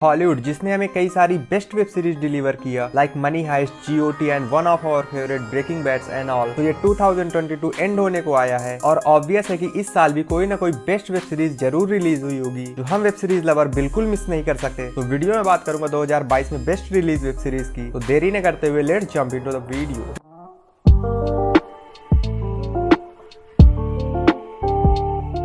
Hollywood जिसने हमें कई सारी बेस्ट वेब सीरीज डिलीवर किया like Money Heist, GOT and one of our favourite Breaking Bads and all. तो ये 2022 एंड होने को आया है और ऑब्वियस है कि इस साल भी कोई ना कोई बेस्ट वेब सीरीज जरूर रिलीज हुई होगी जो हम वेब सीरीज लवर बिल्कुल मिस नहीं कर सकते। तो वीडियो में बात करूंगा 2022 में बेस्ट रिलीज वेब सीरीज की। तो देरी न करते हुए let's jump into the video.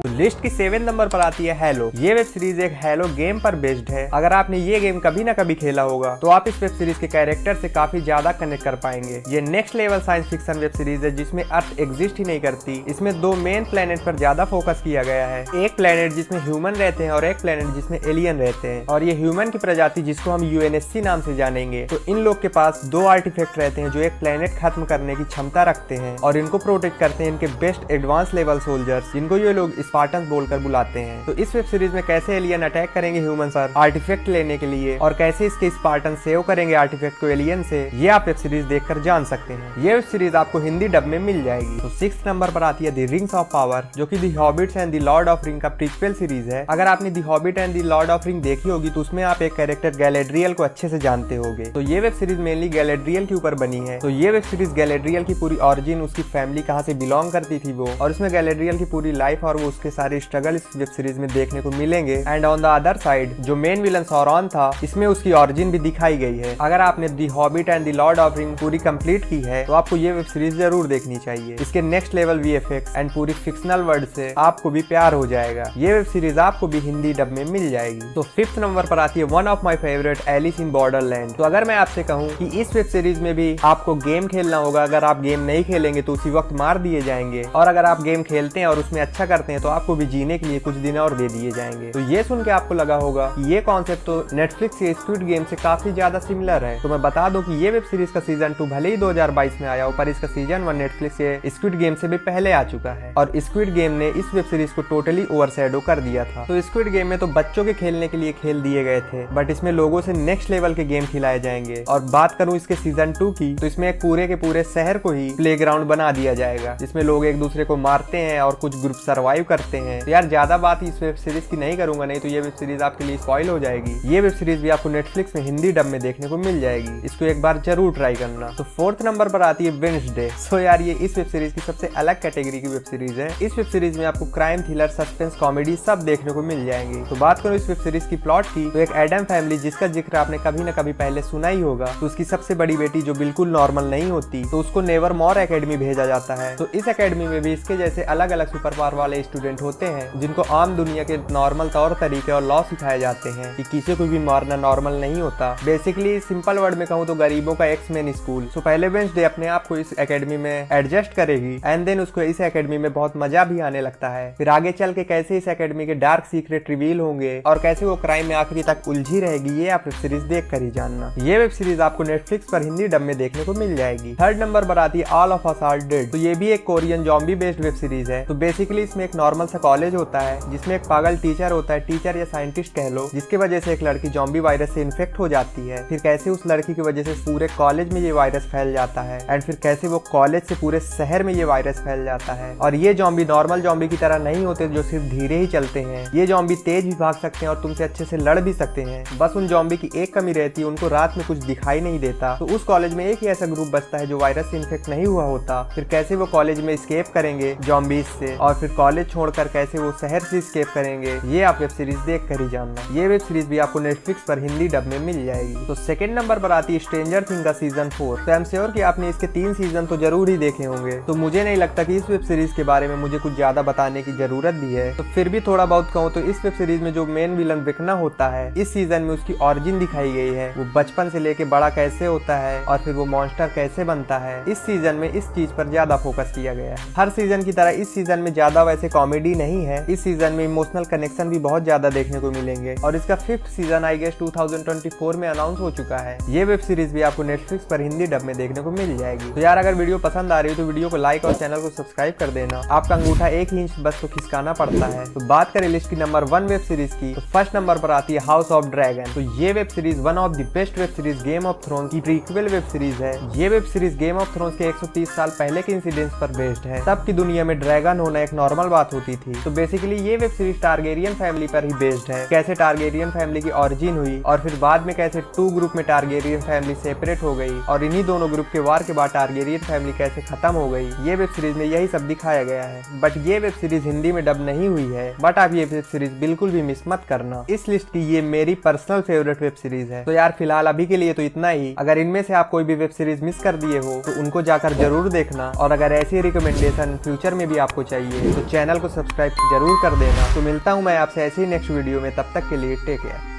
List की 7 नंबर पर आती है हैलो। ये वेब सीरीज एक हैलो गेम पर बेस्ड है। अगर आपने ये गेम कभी ना कभी खेला होगा तो आप इस वेब सीरीज के कैरेक्टर से काफी ज्यादा कनेक्ट कर पाएंगे। ये next level science fiction web series है जिसमें अर्थ एग्जिस्ट ही नहीं करती। इसमें 2 मेन प्लेनेट पर ज्यादा फोकस किया गया है। एक प्लेनेट जिसमें ह्यूमन रहते हैं और एक प्लेनेट जिसमें एलियन रहते हैं। और ये ह्यूमन की प्रजाति जिसको हम यूएनएससी नाम से जानेंगे। तो इन लोग के पास 2 आर्टिफैक्ट रहते हैं जो एक प्लेनेट खत्म करने की क्षमता रखते हैं और इनको प्रोटेक्ट करते हैं इनके बेस्ट एडवांस लेवल सोल्जर्स जिनको ये लोग स्पार्टन्स बोलकर बुलाते हैं। तो इस वेब सीरीज में कैसे एलियन अटैक करेंगे ह्यूमन पर आर्टिफैक्ट लेने के लिए और कैसे इसके स्पार्टन सेव करेंगे आर्टिफैक्ट को एलियन से, ये आप वेब सीरीज देखकर जान सकते हैं। ये वेब सीरीज आपको हिंदी डब में मिल जाएगी। तो 6th नंबर पर आती है द रिंग्स ऑफ पावर जो कि the habits and the Lord of ring का प्रीक्वल सीरीज है। अगर आपने the hobbit and the Lord of ring देखी होगी तो उसमें आप एक कैरेक्टर गैलेड्रियल को अच्छे से जानते होंगे। तो ये वेब सीरीज मेनली गैलेड्रियल के ऊपर बनी है। तो ये वेब सीरीज गैलेड्रियल की पूरी ऑरिजिन, उसकी फैमिली कहाँ से बिलोंग करती थी वो, और इसमें गैलेड्रियल की पूरी लाइफ और वो उसके सारे स्ट्रगल इस वेब सीरीज में देखने को मिलेंगे। And on the other side जो मेन विलन सौरॉन था इसमें उसकी ऑरिजिन भी दिखाई गई है। अगर आपने the hobbit and the Lord of ring पूरी कंप्लीट की है तो आपको ये वेब सीरीज जरूर देखनी चाहिए। इसके नेक्स्ट लेवल वीएफएक्स एंड पूरी फिक्शनल वर्ल्ड से आपको भी प्यार हो जाएगा। ये वेब सीरीज आपको भी हिंदी डब में मिल जाएगी। तो 5th नंबर पर आती है one of my favourite Alice in Borderland. तो अगर मैं आपसे कहूँ कि इस वेब सीरीज में भी आपको गेम खेलना होगा, अगर आप गेम नहीं खेलेंगे तो उसी वक्त मार दिए जाएंगे, और अगर आप गेम खेलते हैं और उसमें अच्छा करते हैं तो आपको भी जीने के लिए कुछ दिन और दे दिए जाएंगे। तो ये सुन के आपको लगा होगा कि ये कॉन्सेप्ट तो नेटफ्लिक्स के स्क्विड गेम से काफी ज्यादा सिमिलर है। तो मैं बता दूं कि ये वेब सीरीज का सीजन 2 भले ही 2022 में आया हो पर इसका सीजन 1 नेटफ्लिक्स के स्क्विड गेम से भी पहले आ चुका है और स्क्विड गेम ने इस वेब सीरीज को टोटली ओवरशैडो कर दिया था। तो स्क्विड गेम में तो बच्चों के खेलने के लिए खेल दिए गए थे बट इसमें लोगों से नेक्स्ट लेवल के गेम खिलाए जाएंगे। और बात करूं इसके सीजन 2 की तो इसमें पूरे के पूरे शहर को ही प्लेग्राउंड बना दिया जाएगा जिसमें लोग एक दूसरे को मारते हैं और कुछ ग्रुप सर्वाइव करते हैं। तो यार ज्यादा बात इस वेब सीरीज की नहीं करूंगा, नहीं तो ये वेब सीरीज आपके लिए स्पॉइल हो जाएगी। ये वेब सीरीज भी आपको नेटफ्लिक्स में हिंदी डब में देखने को मिल जाएगी। इसको एक बार जरूर ट्राई करना। तो 4th नंबर पर आती है वेडनेसडे। सो यार ये इस वेब सीरीज की सबसे अलग कैटेगरी की वेब सीरीज है। इस वेब सीरीज में आपको क्राइम, थ्रिलर, सस्पेंस, कॉमेडी सब देखने को मिल जाएंगी। तो बात करूं इस वेब सीरीज की प्लॉट की तो एक एडम फैमिली जिसका जिक्र आपने कभी न कभी पहले सुना ही होगा, तो उसकी सबसे बड़ी बेटी जो बिल्कुल नॉर्मल नहीं होती तो उसको नेवर मोर एकेडमी भेजा जाता है। तो इस एकेडमी में भी इसके जैसे अलग अलग सुपर पावर वाले स्टूडेंट होते हैं जिनको आम दुनिया के नॉर्मल तौर तरीके और लॉ सिखाए जाते हैं कि किसी को भी मारना नॉर्मल नहीं होता। बेसिकली सिंपल वर्ड में कहूँ तो गरीबों का एक्स-मेन स्कूल। तो पहले वेडनेसडे अपने आप को इस एकेडमी में एडजस्ट करेगी एंड देन उसको इस एकेडमी में बहुत मजा भी आने लगता है। फिर आगे चल के कैसे इस एकेडमी के डार्क सीक्रेट रिवील होंगे और कैसे वो क्राइम में आखिरी तक उलझी रहेगी, ये आप वेब सीरीज देख कर ही जानना। ये वेब सीरीज आपको नेटफ्लिक्स पर हिंदी डब में देखने को मिल जाएगी। 3rd नंबर पर आती है All of Us Are Dead. तो ये भी एक Korean zombie based web series है। तो बेसिकली इसमें एक नॉर्मल सा कॉलेज होता है जिसमें एक पागल टीचर होता है, टीचर या साइंटिस्ट कह लो, जिसकी वजह से एक लड़की जॉम्बी वायरस से इन्फेक्ट हो जाती है। फिर कैसे उस लड़की की वजह से पूरे कॉलेज में ये वायरस फैल जाता है एंड फिर कैसे वो कॉलेज से पूरे शहर में ये वायरस फैल जाता है। और ये जॉम्बी नॉर्मल जॉम्बी की तरह नहीं होते जो सिर्फ धीरे ही चलते हैं। ये जॉम्बी तेज भी भाग सकते हैं और तुमसे अच्छे से लड़ भी सकते हैं। बस उन जॉम्बी की एक कमी रहती है, उनको रात में कुछ दिखाई नहीं देता। तो उस कॉलेज में एक ही ऐसा ग्रुप बचता है जो वायरस से इन्फेक्ट नहीं हुआ होता। फिर कैसे वो कॉलेज में स्केप करेंगे जॉम्बीज से और फिर कॉलेज छोड़कर कैसे वो शहर से स्केप करेंगे, ये आप वेब सीरीज देख कर ही जानना। ये वेब सीरीज भी आपको नेटफ्लिक्स पर हिंदी डब में मिल जाएगी। तो 2nd नंबर पर आती है स्ट्रेंजर थिंग्स का सीजन 4। तो आई एम श्योर कि आपने इसके 3 सीजन तो जरूर ही देखे होंगे। तो मुझे नहीं लगता कि इस वेब सीरीज के बारे में मुझे कुछ ज्यादा बताने की जरूरत भी है। तो फिर भी थोड़ा बहुत कहूँ तो इस वेब सीरीज में जो मेन विलन विक्ना होता है इस सीजन में उसकी ऑरिजिन दिखाई गई है। वो बचपन से लेके बड़ा कैसे होता है और फिर वो मॉन्स्टर कैसे बनता है। इस सीजन में इस चीज पर ज्यादा फोकस किया गया है। हर सीजन की तरह इस सीजन में ज्यादा वैसे कॉमेडी नहीं है। इस सीजन में इमोशनल कनेक्शन भी बहुत ज्यादा देखने को मिलेंगे और इसका 5th सीजन आई गेस 2024 में अनाउंस हो चुका है। ये वेब सीरीज भी आपको नेटफ्लिक्स पर हिंदी डब में देखने को मिल जाएगी। तो यार अगर वीडियो पसंद आ रही है तो वीडियो को लाइक और चैनल को सब्सक्राइब कर देना। आपका अंगूठा 1 इंच बस तो खिसकाना पड़ता है। तो बात करें लिस्ट की नंबर 1 वेब सीरीज की तो 1st नंबर पर आती है हाउस ऑफ ड्रैगन। तो ये web series one of the best web series game of thrones की प्रीक्वल वेब सीरीज है। ये web series game of thrones के 130 साल पहले के इंसिडेंट्स पर बेस्ड है। तब की दुनिया में ड्रैगन होना एक नॉर्मल बात होती बनी थी। तो बेसिकली ये वेब सीरीज टारगेरियन फैमिली पर ही बेस्ड है, कैसे टारगेरियन फैमिली की ऑरिजिन हुई और फिर बाद में कैसे 2 ग्रुप में टारगेरियन फैमिली सेपरेट हो गई और इन्हीं दोनों ग्रुप के वार के बाद टारगेरियन फैमिली कैसे खत्म हो गई। ये वेब सीरीज में यही सब दिखाया गया है। बट ये वेब सीरीज हिंदी में डब नहीं हुई है, बट आप ये वेब सीरीज बिल्कुल भी मिस मत करना। इस लिस्ट की ये मेरी पर्सनल फेवरेट वेब सीरीज है। तो यार फिलहाल अभी के लिए तो इतना ही। अगर इनमें से आप कोई भी वेब सीरीज मिस कर दिए हो तो उनको जाकर जरूर देखना, और अगर ऐसी रिकमेंडेशन फ्यूचर में भी आपको चाहिए तो चैनल को सब्सक्राइब जरूर कर देना। तो मिलता हूँ मैं आपसे ऐसे ही नेक्स्ट वीडियो में, तब तक के लिए टेक केयर।